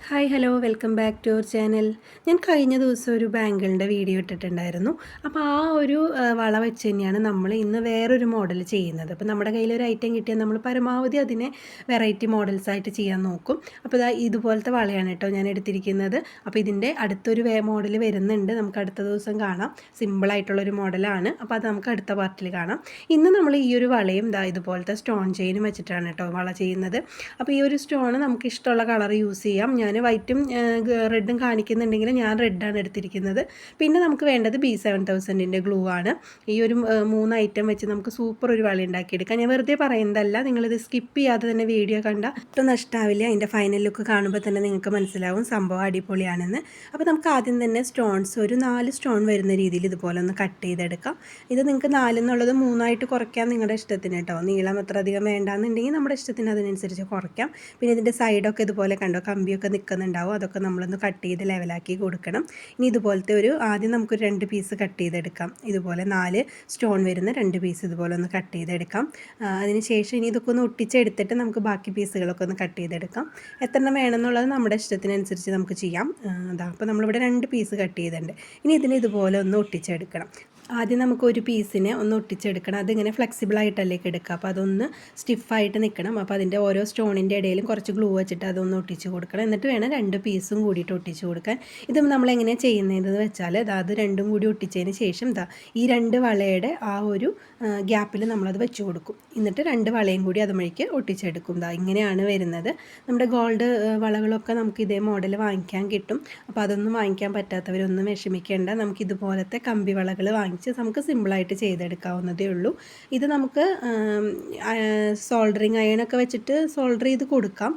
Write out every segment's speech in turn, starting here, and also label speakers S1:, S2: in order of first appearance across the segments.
S1: Hi hello welcome back to our channel. ഞാൻ കഴിഞ്ഞ ദിവസം ഒരു ബാങ്കിളിൻ്റെ വീഡിയോ ഇട്ടിട്ടുണ്ടായിരുന്നു. അപ്പോൾ ആ ഒരു വള വെച്ച് തന്നെയാണ് നമ്മൾ ഇന്ന് വേറൊരു മോഡൽ ചെയ്യുന്നത്. അപ്പോൾ നമ്മുടെ കയ്യിൽ ഒരു ഐറ്റം കിട്ടിയാൽ നമ്മൾ പരമാവധി അതിനെ വെറൈറ്റി മോഡൽസ് ആയിട്ട് ചെയ്യാൻ നോക്കും. അപ്പോൾ ഇതുപോലത്തെ വളയാണ് കേട്ടോ ഞാൻ എടുത്തിരിക്കുന്നത്. അപ്പോൾ ഇതിൻ്റെ അടുത്തൊരു മോഡൽ വരുന്നുണ്ട്, നമുക്ക് അടുത്ത ദിവസം കാണാം. സിമ്പിളായിട്ടുള്ളൊരു മോഡലാണ്. അപ്പോൾ അത് നമുക്ക് അടുത്ത പാർട്ടിൽ കാണാം. ഇന്ന് നമ്മൾ ഈ ഒരു വളയും ഇതുപോലത്തെ സ്റ്റോൺ ചെയിനും വെച്ചിട്ടാണ് കേട്ടോ വള ചെയ്യുന്നത്. അപ്പോൾ ഈ ഒരു സ്റ്റോൺ നമുക്ക് ഇഷ്ടമുള്ള കളർ യൂസ് ചെയ്യാം. ഞാൻ വൈറ്റും റെഡും കാണിക്കുന്നുണ്ടെങ്കിൽ ഞാൻ റെഡാണ് എടുത്തിരിക്കുന്നത്. പിന്നെ നമുക്ക് വേണ്ടത് B7000ൻ്റെ ഗ്ലൂ ആണ്. ഈ ഒരു 3 ഐറ്റം വെച്ച് നമുക്ക് സൂപ്പർ ഒരു വള ഉണ്ടാക്കിയെടുക്കാം. ഞാൻ വെറുതെ പറയുന്നതല്ല, നിങ്ങളിത് സ്കിപ്പ് ചെയ്യാതെ തന്നെ വീഡിയോ കണ്ടാൽ ഒട്ടും നഷ്ടമാവില്ല. അതിൻ്റെ ഫൈനൽ ലുക്ക് കാണുമ്പോൾ തന്നെ നിങ്ങൾക്ക് മനസ്സിലാവും സംഭവം അടിപൊളിയാണെന്ന്. അപ്പോൾ നമുക്ക് ആദ്യം തന്നെ സ്റ്റോൺസ് ഒരു 4 സ്റ്റോൺ വരുന്ന രീതിയിൽ ഇതുപോലെ ഒന്ന് കട്ട് ചെയ്തെടുക്കാം. ഇത് നിങ്ങൾക്ക് 4 എന്നുള്ളത് 3 കുറയ്ക്കാം, നിങ്ങളുടെ ഇഷ്ടത്തിന് കേട്ടോ. നീളം അത്ര അധികം വേണ്ടാന്നുണ്ടെങ്കിൽ നമ്മുടെ ഇഷ്ടത്തിന് അതിനനുസരിച്ച് കുറയ്ക്കാം. പിന്നെ ഇതിൻ്റെ സൈഡൊക്കെ ഇതുപോലെ കണ്ടോ, കമ്പിയൊക്കെ നിൽക്കുന്നുണ്ടാവും. അതൊക്കെ നമ്മളൊന്ന് കട്ട് ചെയ്ത് ലെവലാക്കി കൊടുക്കണം. ഇനി ഇതുപോലത്തെ ആദ്യം നമുക്കൊരു 2 പീസ് കട്ട് ചെയ്തെടുക്കാം. ഇതുപോലെ 4 സ്റ്റോൺ വരുന്ന 2 പീസ് ഇതുപോലെ ഒന്ന് കട്ട് ചെയ്തെടുക്കാം. അതിന് ശേഷം ഇനി ഇതൊക്കെ ഒന്ന് ഒട്ടിച്ചെടുത്തിട്ട് നമുക്ക് ബാക്കി പീസുകളൊക്കെ ഒന്ന് കട്ട് ചെയ്തെടുക്കാം. എത്രണ്ണം വേണമെന്നുള്ളത് നമ്മുടെ ഇഷ്ടത്തിനനുസരിച്ച് നമുക്ക് ചെയ്യാം. അപ്പോൾ നമ്മളിവിടെ 2 പീസ് കട്ട് ചെയ്തിട്ടുണ്ട്. ഇനി ഇതിന് ഇതുപോലെ ഒന്ന് ഒട്ടിച്ചെടുക്കണം. ആദ്യം നമുക്ക് ഒരു പീസിനെ ഒന്ന് ഒട്ടിച്ചെടുക്കണം. അതിങ്ങനെ ഫ്ലെക്സിബിളായിട്ടല്ലേ എടുക്കുക, അപ്പോൾ അതൊന്ന് സ്റ്റിഫായിട്ട് നിൽക്കണം. അപ്പോൾ അതിൻ്റെ ഓരോ സ്റ്റോണിൻ്റെ ഇടയിലും കുറച്ച് ഗ്ലൂ വെച്ചിട്ട് അതൊന്ന് ഒട്ടിച്ച് കൊടുക്കണം. എന്നിട്ട് വേണം 2 പീസും കൂടിയിട്ട് ഒട്ടിച്ച് കൊടുക്കാൻ. ഇത് നമ്മളെങ്ങനെയാണ് ചെയ്യുന്നതെന്ന് വെച്ചാൽ അത് രണ്ടും കൂടി ഒട്ടിച്ചതിന് ശേഷം ഈ 2 വളയുടെ ആ ഒരു ഗ്യാപ്പിൽ നമ്മളത് വെച്ച് കൊടുക്കും. എന്നിട്ട് 2 വളയും കൂടി അതുവഴിക്ക് ഒട്ടിച്ചെടുക്കും. ഇങ്ങനെയാണ് വരുന്നത്. നമ്മുടെ ഗോൾഡ് വളകളൊക്കെ നമുക്ക് ഇതേ മോഡൽ വാങ്ങിക്കാൻ കിട്ടും. അപ്പോൾ അതൊന്നും വാങ്ങിക്കാൻ പറ്റാത്തവരൊന്നും വിഷമിക്കേണ്ട. നമുക്ക് ഇതുപോലത്തെ കമ്പി വളകൾ നമുക്ക് സിമ്പിളായിട്ട് ചെയ്തെടുക്കാവുന്നതേ ഉള്ളൂ. ഇത് നമുക്ക് സോൾഡറിങ് അയണൊക്കെ വെച്ചിട്ട് സോൾഡർ ചെയ്ത് കൊടുക്കാം.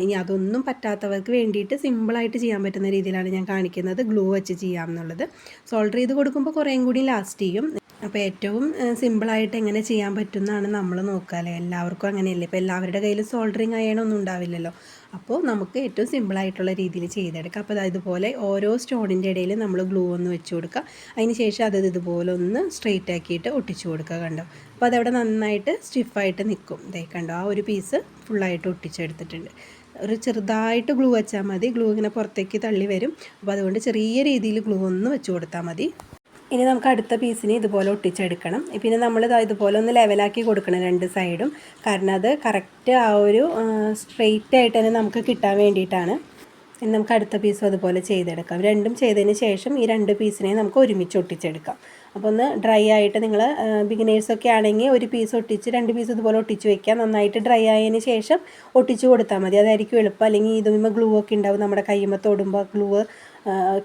S1: ഇനി അതൊന്നും പറ്റാത്തവർക്ക് വേണ്ടിയിട്ട് സിമ്പിളായിട്ട് ചെയ്യാൻ പറ്റുന്ന രീതിയിലാണ് ഞാൻ കാണിക്കുന്നത്. ഗ്ലൂ വെച്ച് ചെയ്യാം എന്നുള്ളത്. സോൾഡർ ചെയ്ത് കൊടുക്കുമ്പോൾ കുറേയും കൂടി ലാസ്റ്റ് ചെയ്യും. അപ്പോൾ ഏറ്റവും സിമ്പിളായിട്ട് എങ്ങനെ ചെയ്യാൻ പറ്റുമെന്നാണ് നമ്മൾ നോക്കുക അല്ലേ. എല്ലാവർക്കും അങ്ങനെയല്ലേ. ഇപ്പോൾ എല്ലാവരുടെ കയ്യിൽ സോൾഡറിങ് അയണൊന്നും ഉണ്ടാവില്ലല്ലോ. അപ്പോൾ നമുക്ക് ഏറ്റവും സിമ്പിളായിട്ടുള്ള രീതിയിൽ ചെയ്തെടുക്കാം. അപ്പോൾ ഇതുപോലെ ഓരോ സ്റ്റോണിൻ്റെ ഇടയിൽ നമ്മൾ ഗ്ലൂ ഒന്ന് വെച്ച് കൊടുക്കുക. അതിന് ശേഷം അത് ഇതുപോലെ ഒന്ന് സ്ട്രെയിറ്റ് ആക്കിയിട്ട് ഒട്ടിച്ചു കൊടുക്കുക. കണ്ടോ, അപ്പോൾ അതവിടെ നന്നായിട്ട് സ്റ്റിഫായിട്ട് നിൽക്കും. കണ്ടോ, ആ ഒരു പീസ് ഫുള്ളായിട്ട് ഒട്ടിച്ചെടുത്തിട്ടുണ്ട്. ഒരു ചെറുതായിട്ട് ഗ്ലൂ വെച്ചാൽ മതി. ഗ്ലൂ ഇങ്ങനെ പുറത്തേക്ക് തള്ളി വരും. അപ്പോൾ അതുകൊണ്ട് ചെറിയ രീതിയിൽ ഗ്ലൂ ഒന്ന് വെച്ച് കൊടുത്താൽ മതി. ഇനി നമുക്ക് അടുത്ത പീസിന് ഇതുപോലെ ഒട്ടിച്ചെടുക്കണം. പിന്നെ നമ്മൾ ഇതുപോലെ ഒന്ന് ലെവലാക്കി കൊടുക്കണം 2 സൈഡും. കാരണം അത് കറക്റ്റ് ആ ഒരു സ്ട്രെയിറ്റ് ആയിട്ട് തന്നെ നമുക്ക് കിട്ടാൻ വേണ്ടിയിട്ടാണ്. ഇനി നമുക്ക് അടുത്ത പീസും അതുപോലെ ചെയ്തെടുക്കാം. രണ്ടും ചെയ്തതിന് ശേഷം ഈ 2 പീസിനെ നമുക്ക് ഒരുമിച്ച് ഒട്ടിച്ചെടുക്കാം. അപ്പോൾ ഒന്ന് ഡ്രൈ ആയിട്ട് നിങ്ങൾ ബിഗിനേഴ്സൊക്കെ ആണെങ്കിൽ ഒരു പീസ് ഒട്ടിച്ച് 2 പീസ് ഇതുപോലെ ഒട്ടിച്ച് വയ്ക്കുക. നന്നായിട്ട് ഡ്രൈ ആയതിന് ശേഷം ഒട്ടിച്ച് കൊടുത്താൽ മതി. അതായിരിക്കും എളുപ്പം. അല്ലെങ്കിൽ ഇതുമ്പോൾ ഗ്ലൂ ഒക്കെ ഉണ്ടാവും, നമ്മുടെ കൈമ തൊടുമ്പോൾ ഗ്ലൂ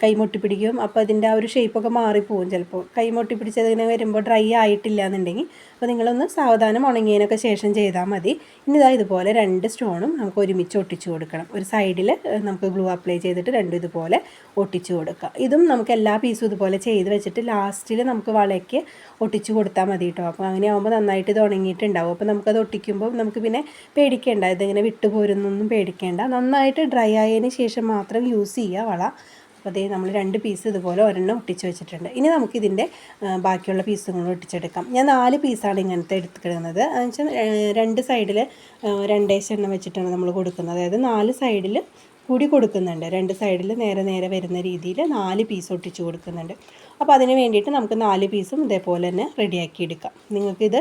S1: കൈമൊട്ടി പിടിക്കും. അപ്പോൾ അതിൻ്റെ ആ ഒരു ഷേപ്പൊക്കെ മാറിപ്പോവും. ചിലപ്പോൾ കൈമൊട്ടി പിടിച്ചതിങ്ങനെ വരുമ്പോൾ ഡ്രൈ ആയിട്ടില്ല എന്നുണ്ടെങ്കിൽ അപ്പോൾ നിങ്ങളൊന്ന് സാവധാനം ഉണങ്ങിയതിനൊക്കെ ശേഷം ചെയ്താൽ മതി. ഇനി ഇതുപോലെ 2 സ്റ്റോണും നമുക്ക് ഒരുമിച്ച് ഒട്ടിച്ച് കൊടുക്കണം. ഒരു സൈഡിൽ നമുക്ക് ഗ്ലൂ അപ്ലൈ ചെയ്തിട്ട് 2 ഇതുപോലെ ഒട്ടിച്ച് കൊടുക്കുക. ഇതും നമുക്ക് എല്ലാ പീസും ഇതുപോലെ ചെയ്ത് വെച്ചിട്ട് ലാസ്റ്റിൽ നമുക്ക് വളയ്ക്ക് ഒട്ടിച്ച് കൊടുത്താൽ മതി കേട്ടോ. അപ്പോൾ അങ്ങനെ ആകുമ്പോൾ നന്നായിട്ട് ഇത് ഉണങ്ങിയിട്ടുണ്ടാവും. അപ്പോൾ നമുക്കത് ഒട്ടിക്കുമ്പോൾ നമുക്ക് പിന്നെ പേടിക്കേണ്ട, ഇതിങ്ങനെ വിട്ടുപോരുന്നൊന്നും പേടിക്കേണ്ട. നന്നായിട്ട് ഡ്രൈ ആയതിന് ശേഷം മാത്രം യൂസ് ചെയ്യുക വള. അപ്പോൾ നമ്മൾ 2 പീസ് ഇതുപോലെ ഒരെണ്ണം ഒട്ടിച്ച് വെച്ചിട്ടുണ്ട്. ഇനി നമുക്കിതിൻ്റെ ബാക്കിയുള്ള പീസും കൂടെ ഒട്ടിച്ചെടുക്കാം. ഞാൻ 4 പീസാണ് ഇങ്ങനത്തെ എടുത്തിടുന്നത്. എന്നുവെച്ചാൽ 2 സൈഡിൽ 2 എണ്ണം വെച്ചിട്ടാണ് നമ്മൾ കൊടുക്കുന്നത്. അതായത് 4 സൈഡിൽ കൂടി കൊടുക്കുന്നുണ്ട്. 2 സൈഡിൽ നേരെ വരുന്ന രീതിയിൽ 4 പീസ് ഒട്ടിച്ച് കൊടുക്കുന്നുണ്ട്. അപ്പോൾ അതിന് വേണ്ടിയിട്ട് നമുക്ക് 4 പീസും ഇതേപോലെ തന്നെ റെഡിയാക്കി എടുക്കാം. നിങ്ങൾക്കിത്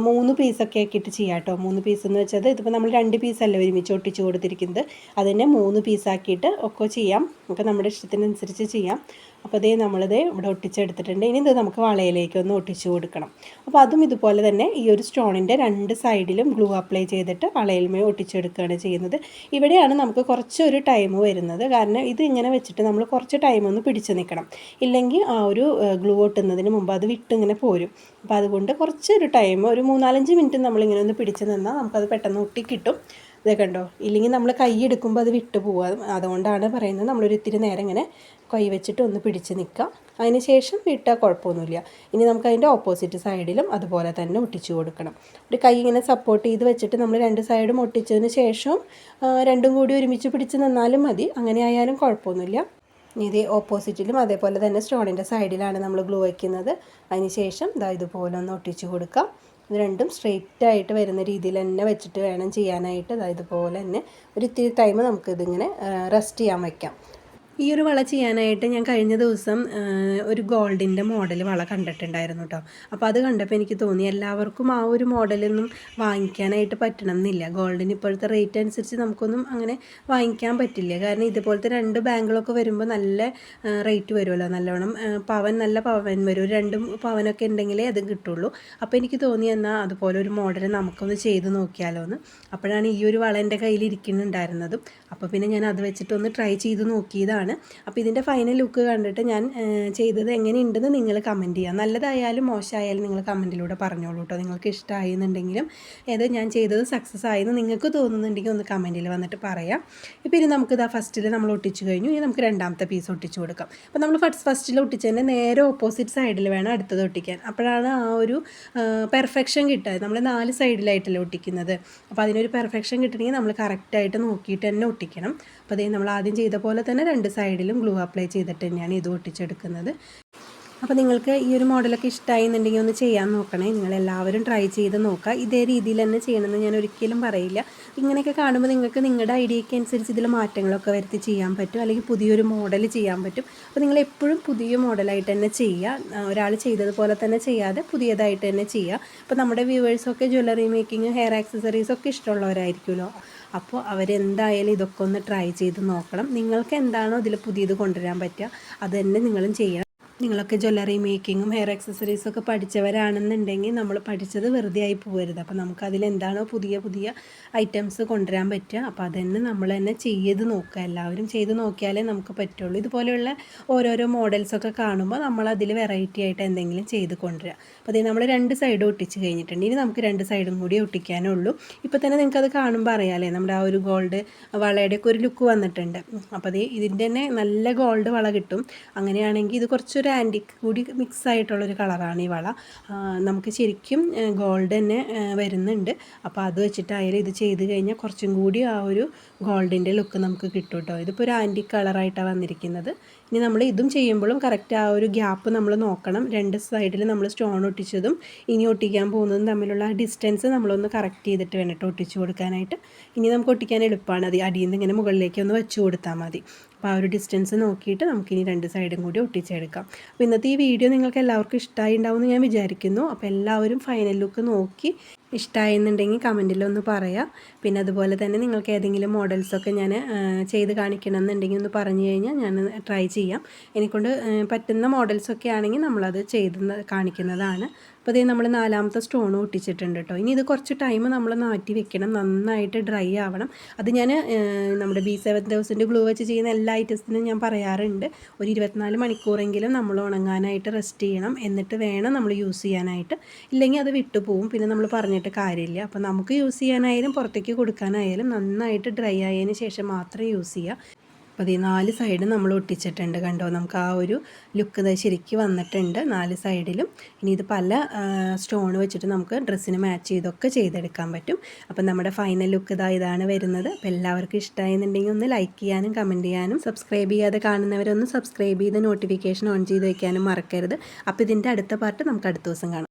S1: 3 പീസൊക്കെ ആക്കിയിട്ട് ചെയ്യാം കേട്ടോ. 3 പീസ് എന്ന് വെച്ചാൽ ഇതിപ്പോൾ നമ്മൾ 2 പീസല്ല ഒരുമിച്ച് ഒട്ടിച്ച് കൊടുത്തിരിക്കുന്നത്. അതിനെ 3 പീസാക്കിയിട്ട് ഒക്കെ ചെയ്യാം. നമുക്ക് നമ്മുടെ ഇഷ്ടത്തിനനുസരിച്ച് ചെയ്യാം. അപ്പോൾ നമ്മളിത് ഇവിടെ ഒട്ടിച്ചെടുത്തിട്ടുണ്ട്. ഇനി ഇത് നമുക്ക് വളയിലേക്ക് ഒന്ന് ഒട്ടിച്ച് കൊടുക്കണം. അപ്പോൾ അതും ഇതുപോലെ തന്നെ ഈ ഒരു സ്റ്റോണിൻ്റെ 2 സൈഡിലും ഗ്ലൂ അപ്ലൈ ചെയ്തിട്ട് വളയിൽമേ ഒട്ടിച്ചെടുക്കുകയാണ് ചെയ്യുന്നത്. ഇവിടെയാണ് നമുക്ക് കുറച്ചൊരു ടൈം വരുന്നത്. കാരണം ഇത് ഇങ്ങനെ വെച്ചിട്ട് നമ്മൾ കുറച്ച് ടൈം ഒന്ന് പിടിച്ച് നിൽക്കണം. ഇല്ലെങ്കിൽ ആ ഒരു ഗ്ലൂ ഒട്ടുന്നതിന് മുമ്പ് അത് വിട്ടിങ്ങനെ പോരും. അപ്പോൾ അതുകൊണ്ട് കുറച്ചൊരു ടൈം, ഒരു 3-4 മിനിറ്റ് നമ്മളിങ്ങനെ ഒന്ന് പിടിച്ച് നിന്നാൽ നമുക്കത് പെട്ടെന്ന് ഒട്ടി കിട്ടും. ഇതൊക്കെ കണ്ടോ, ഇല്ലെങ്കിൽ നമ്മൾ കൈ എടുക്കുമ്പോൾ അത് വിട്ടു പോവാം. അതുകൊണ്ടാണ് പറയുന്നത് നമ്മളൊരു ഇത്തിരി നേരം ഇങ്ങനെ കൈ വെച്ചിട്ട് ഒന്ന് പിടിച്ച് നിൽക്കുക. അതിന് ശേഷം വിട്ടാൽ കുഴപ്പമൊന്നുമില്ല. ഇനി നമുക്ക് അതിൻ്റെ ഓപ്പോസിറ്റ് സൈഡിലും അതുപോലെ തന്നെ ഒട്ടിച്ചു കൊടുക്കണം. ഒരു കൈ ഇങ്ങനെ സപ്പോർട്ട് ചെയ്ത് വെച്ചിട്ട് നമ്മൾ 2 സൈഡും ഒട്ടിച്ചതിന് ശേഷം 2ഉം കൂടി ഒരുമിച്ച് പിടിച്ച് നിന്നാലും മതി. അങ്ങനെ ആയാലും കുഴപ്പമൊന്നുമില്ല. ഇത് ഓപ്പോസിറ്റിലും അതേപോലെ തന്നെ സ്റ്റോണിൻ്റെ സൈഡിലാണ് നമ്മൾ ഗ്ലൂ വയ്ക്കുന്നത്. അതിന് ശേഷം ഇതുപോലെ ഒന്ന് ഒട്ടിച്ച് കൊടുക്കാം. ഇത് രണ്ടും സ്ട്രെയിറ്റ് ആയിട്ട് വരുന്ന രീതിയിൽ തന്നെ വെച്ചിട്ട് വേണം ചെയ്യാനായിട്ട്. ഇതുപോലെ തന്നെ ഒരു ഇത്തിരി ടൈം നമുക്കിതിങ്ങനെ റെസ്റ്റ് ചെയ്യാൻ വയ്ക്കാം. ഈ ഒരു വള ചെയ്യാനായിട്ട് ഞാൻ കഴിഞ്ഞ ദിവസം ഒരു ഗോൾഡിൻ്റെ മോഡൽ വള കണ്ടിട്ടുണ്ടായിരുന്നു കേട്ടോ. അപ്പോൾ അത് കണ്ടപ്പോൾ എനിക്ക് തോന്നി എല്ലാവർക്കും ആ ഒരു മോഡലൊന്നും വാങ്ങിക്കാനായിട്ട് പറ്റണം എന്നില്ല. ഗോൾഡിന് ഇപ്പോഴത്തെ റേറ്റ് അനുസരിച്ച് നമുക്കൊന്നും അങ്ങനെ വാങ്ങിക്കാൻ പറ്റില്ല. കാരണം ഇതുപോലത്തെ 2 ബാങ്കിലൊക്കെ വരുമ്പോൾ നല്ല റേറ്റ് വരുമല്ലോ, നല്ലോണം നല്ല പവൻ വരും. 2 പവനൊക്കെ ഉണ്ടെങ്കിലേ അത് കിട്ടുള്ളൂ. അപ്പോൾ എനിക്ക് തോന്നി എന്നാൽ അതുപോലെ ഒരു മോഡൽ നമുക്കൊന്ന് ചെയ്ത് നോക്കിയാലോ എന്ന്. അപ്പോഴാണ് ഈ ഒരു വള എൻ്റെ കയ്യിൽ ഇരിക്കുന്നുണ്ടായിരുന്നതും. അപ്പോൾ പിന്നെ ഞാൻ അത് വെച്ചിട്ടൊന്ന് ട്രൈ ചെയ്ത് നോക്കിയതാണ്. അപ്പോൾ ഇതിൻ്റെ ഫൈനൽ ലുക്ക് കണ്ടിട്ട് ഞാൻ ചെയ്തത് എങ്ങനെയുണ്ടെന്ന് നിങ്ങൾ കമൻറ്റ് ചെയ്യുക. നല്ലതായാലും മോശമായാലും നിങ്ങൾ കമൻറ്റിലൂടെ പറഞ്ഞോളൂ കേട്ടോ. നിങ്ങൾക്ക് ഇഷ്ടമായി എന്നുണ്ടെങ്കിലും ഞാൻ ചെയ്തത് സക്സസ് ആയെന്ന് നിങ്ങൾക്ക് തോന്നുന്നുണ്ടെങ്കിൽ ഒന്ന് കമൻറ്റിൽ വന്നിട്ട് പറയാം. ഇപ്പോൾ ഇനി നമുക്കിത് ഫസ്റ്റിൽ നമ്മൾ ഒട്ടിച്ച് കഴിഞ്ഞു. ഇനി നമുക്ക് രണ്ടാമത്തെ പീസ് ഒട്ടിച്ച് കൊടുക്കാം. അപ്പോൾ നമ്മൾ ഫസ്റ്റിൽ ഒട്ടിച്ചതിൻ്റെ നേരെ ഓപ്പോസിറ്റ് സൈഡിൽ വേണം അടുത്തത് ഒട്ടിക്കാൻ. അപ്പോഴാണ് ആ ഒരു പെർഫെക്ഷൻ കിട്ടുക. നമ്മൾ 4 സൈഡിലായിട്ടല്ലേ ഒട്ടിക്കുന്നത്. അപ്പോൾ അതിനൊരു പെർഫെക്ഷൻ കിട്ടണമെങ്കിൽ നമ്മൾ കറക്റ്റായിട്ട് നോക്കിയിട്ട് തന്നെ ഒട്ടിക്കണം. അപ്പോൾ നമ്മൾ ആദ്യം ചെയ്ത പോലെ തന്നെ 2 സൈഡിലും ഗ്ലൂ അപ്ലൈ ചെയ്തിട്ട് തന്നെയാണ് ഇത് ഒട്ടിച്ചെടുക്കുന്നത്. അപ്പോൾ നിങ്ങൾക്ക് ഈ ഒരു മോഡലൊക്കെ ഇഷ്ടമായി എന്നുണ്ടെങ്കിൽ ഒന്ന് ചെയ്യാൻ നോക്കണേ. നിങ്ങളെല്ലാവരും ട്രൈ ചെയ്ത് നോക്കുക. ഇതേ രീതിയിൽ തന്നെ ചെയ്യണമെന്ന് ഞാൻ ഒരിക്കലും പറയില്ല. ഇങ്ങനെയൊക്കെ കാണുമ്പോൾ നിങ്ങൾക്ക് നിങ്ങളുടെ ഐഡിയയ്ക്ക് അനുസരിച്ച് ഇതിൽ മാറ്റങ്ങളൊക്കെ വരുത്തി ചെയ്യാൻ പറ്റും, അല്ലെങ്കിൽ പുതിയൊരു മോഡൽ ചെയ്യാൻ പറ്റും. അപ്പോൾ നിങ്ങളെപ്പോഴും പുതിയ മോഡലായിട്ട് തന്നെ ചെയ്യുക. ഒരാൾ ചെയ്തതുപോലെ തന്നെ ചെയ്യാതെ പുതിയതായിട്ട് തന്നെ ചെയ്യുക. അപ്പോൾ നമ്മുടെ വ്യൂവേഴ്സൊക്കെ ജ്വല്ലറി മേക്കിങ്, ഹെയർ ആക്സസറീസൊക്കെ ഇഷ്ടമുള്ളവരായിരിക്കുമല്ലോ. അപ്പോൾ അവരെന്തായാലും ഇതൊക്കെ ഒന്ന് ട്രൈ ചെയ്ത് നോക്കണം. നിങ്ങൾക്ക് എന്താണോ ഇതിൽ പുതിയത് കൊണ്ടുവരാൻ പറ്റുക അത് തന്നെ നിങ്ങളും ചെയ്യണം. നിങ്ങളൊക്കെ ജ്വല്ലറി മേക്കിങ്ങും ഹെയർ ആക്സസറീസൊക്കെ പഠിച്ചവരാണെന്നുണ്ടെങ്കിൽ നമ്മൾ പഠിച്ചത് വെറുതെ ആയി പോകരുത്. അപ്പോൾ നമുക്കതിലെന്താണോ പുതിയ പുതിയ ഐറ്റംസ് കൊണ്ടുവരാൻ പറ്റുക അപ്പോൾ അതന്നെ നമ്മൾ തന്നെ ചെയ്ത് നോക്കുക. എല്ലാവരും ചെയ്ത് നോക്കിയാലേ നമുക്ക് പറ്റുള്ളൂ. ഇതുപോലെയുള്ള ഓരോരോ മോഡൽസൊക്കെ കാണുമ്പോൾ നമ്മളതിൽ വെറൈറ്റി ആയിട്ട് എന്തെങ്കിലും ചെയ്ത് കൊണ്ടുവരിക. അപ്പോൾ നമ്മൾ 2 സൈഡും ഒട്ടിച്ച് കഴിഞ്ഞിട്ടുണ്ട്. ഇനി നമുക്ക് 2 സൈഡും കൂടി ഒട്ടിക്കാനുള്ളൂ. ഇപ്പോൾ തന്നെ നിങ്ങൾക്കത് കാണുമ്പോൾ അറിയാമല്ലേ, നമ്മുടെ ആ ഒരു ഗോൾഡ് വളയുടെയൊക്കെ ഒരു ലുക്ക് വന്നിട്ടുണ്ട്. അപ്പോൾ ഇതിൻ്റെ തന്നെ നല്ല ഗോൾഡ് വള കിട്ടും. അങ്ങനെയാണെങ്കിൽ ഇത് കുറച്ചൊരു ആൻറ്റിക് കൂടി മിക്സ് ആയിട്ടുള്ളൊരു കളറാണ് ഈ വള. നമുക്ക് ശരിക്കും ഗോൾഡ് തന്നെ വരുന്നുണ്ട്. അപ്പോൾ അത് വെച്ചിട്ടായാലും ഇത് ചെയ്ത് കഴിഞ്ഞാൽ കുറച്ചും കൂടി ആ ഒരു ഗോൾഡിൻ്റെ ലുക്ക് നമുക്ക് കിട്ടും കേട്ടോ. ഇതിപ്പോൾ ഒരു ആൻറ്റിക് കളറായിട്ടാണ് വന്നിരിക്കുന്നത്. ഇനി നമ്മൾ ഇതും ചെയ്യുമ്പോഴും കറക്റ്റ് ആ ഒരു ഗ്യാപ്പ് നമ്മൾ നോക്കണം. 2 സൈഡിൽ നമ്മൾ സ്റ്റോൺ ഒട്ടിച്ചതും ഇനി ഒട്ടിക്കാൻ പോകുന്നതും തമ്മിലുള്ള ഡിസ്റ്റൻസ് നമ്മളൊന്ന് കറക്റ്റ് ചെയ്തിട്ട് വേണ്ടിട്ട് ഒട്ടിച്ച് കൊടുക്കാനായിട്ട്. ഇനി നമുക്ക് ഒട്ടിക്കാൻ എളുപ്പമാണ്. അത് അടിയിൽ നിന്ന് ഇങ്ങനെ മുകളിലേക്ക് ഒന്ന് വെച്ച് കൊടുത്താൽ മതി. അപ്പോൾ ആ ഒരു ഡിസ്റ്റൻസ് നോക്കിയിട്ട് നമുക്കിനി 2 സൈഡും കൂടി ഒട്ടിച്ചെടുക്കാം. അപ്പോൾ ഇന്നത്തെ ഈ വീഡിയോ നിങ്ങൾക്ക് എല്ലാവർക്കും ഇഷ്ടമായി ഉണ്ടാവുമെന്ന് ഞാൻ വിചാരിക്കുന്നു. അപ്പോൾ എല്ലാവരും ഫൈനൽ ലുക്ക് നോക്കി ഇഷ്ടമായെന്നുണ്ടെങ്കിൽ കമൻറ്റിലൊന്ന് പറയാം. പിന്നെ അതുപോലെ തന്നെ നിങ്ങൾക്ക് ഏതെങ്കിലും മോഡൽസൊക്കെ ഞാൻ ചെയ്ത് കാണിക്കണം എന്നുണ്ടെങ്കിൽ ഒന്ന് പറഞ്ഞു കഴിഞ്ഞാൽ ഞാൻ ട്രൈ ചെയ്യാം. എനിക്കൊണ്ട് പറ്റുന്ന മോഡൽസൊക്കെ ആണെങ്കിൽ നമ്മളത് ചെയ്ത് കാണിക്കുന്നതാണ്. അപ്പോൾ നമ്മൾ 4ാമത്തെ സ്റ്റോൺ ഒട്ടിച്ചിട്ടുണ്ട് കേട്ടോ. ഇനി ഇത് കുറച്ച് ടൈം നമ്മൾ മാറ്റി വെക്കണം, നന്നായിട്ട് ഡ്രൈ ആവണം. അത് ഞാൻ നമ്മുടെ B7000 ഗ്ലൂ വെച്ച് ചെയ്യുന്ന എല്ലാ ഐറ്റംസിനും ഞാൻ പറയാറുണ്ട്. ഒരു 24 മണിക്കൂറെങ്കിലും നമ്മൾ ഉണങ്ങാനായിട്ട് റെസ്റ്റ് ചെയ്യണം. എന്നിട്ട് വേണം നമ്മൾ യൂസ് ചെയ്യാനായിട്ട്. ഇല്ലെങ്കിൽ അത് വിട്ടുപോകും, പിന്നെ നമ്മൾ പറഞ്ഞിട്ട് കാര്യമില്ല. അപ്പോൾ നമുക്ക് യൂസ് ചെയ്യാനായാലും പുറത്തേക്ക് കൊടുക്കാനായാലും നന്നായിട്ട് ഡ്രൈ ആയതിന് ശേഷം മാത്രം യൂസ് ചെയ്യുക. അപ്പോൾ 4 സൈഡും നമ്മൾ ഒട്ടിച്ചിട്ടുണ്ട് കണ്ടോ. നമുക്ക് ആ ഒരു ലുക്ക് ശരിക്കും വന്നിട്ടുണ്ട് 4 സൈഡിലും. ഇനി ഇത് പല സ്റ്റോൺ വെച്ചിട്ട് നമുക്ക് ഡ്രസ്സിന് മാച്ച് ചെയ്തൊക്കെ ചെയ്തെടുക്കാൻ പറ്റും. അപ്പം നമ്മുടെ ഫൈനൽ ലുക്ക് ഇതാണ് വരുന്നത്. അപ്പോൾ എല്ലാവർക്കും ഇഷ്ടമായെന്നുണ്ടെങ്കിൽ ഒന്ന് ലൈക്ക് ചെയ്യാനും കമൻറ്റ് ചെയ്യാനും, സബ്സ്ക്രൈബ് ചെയ്യാതെ കാണുന്നവരൊന്ന് സബ്സ്ക്രൈബ് ചെയ്ത് നോട്ടിഫിക്കേഷൻ ഓൺ ചെയ്ത് വയ്ക്കാനും മറക്കരുത്. അപ്പോൾ ഇതിൻ്റെ അടുത്ത പാർട്ട് നമുക്ക് അടുത്ത ദിവസം കാണാം.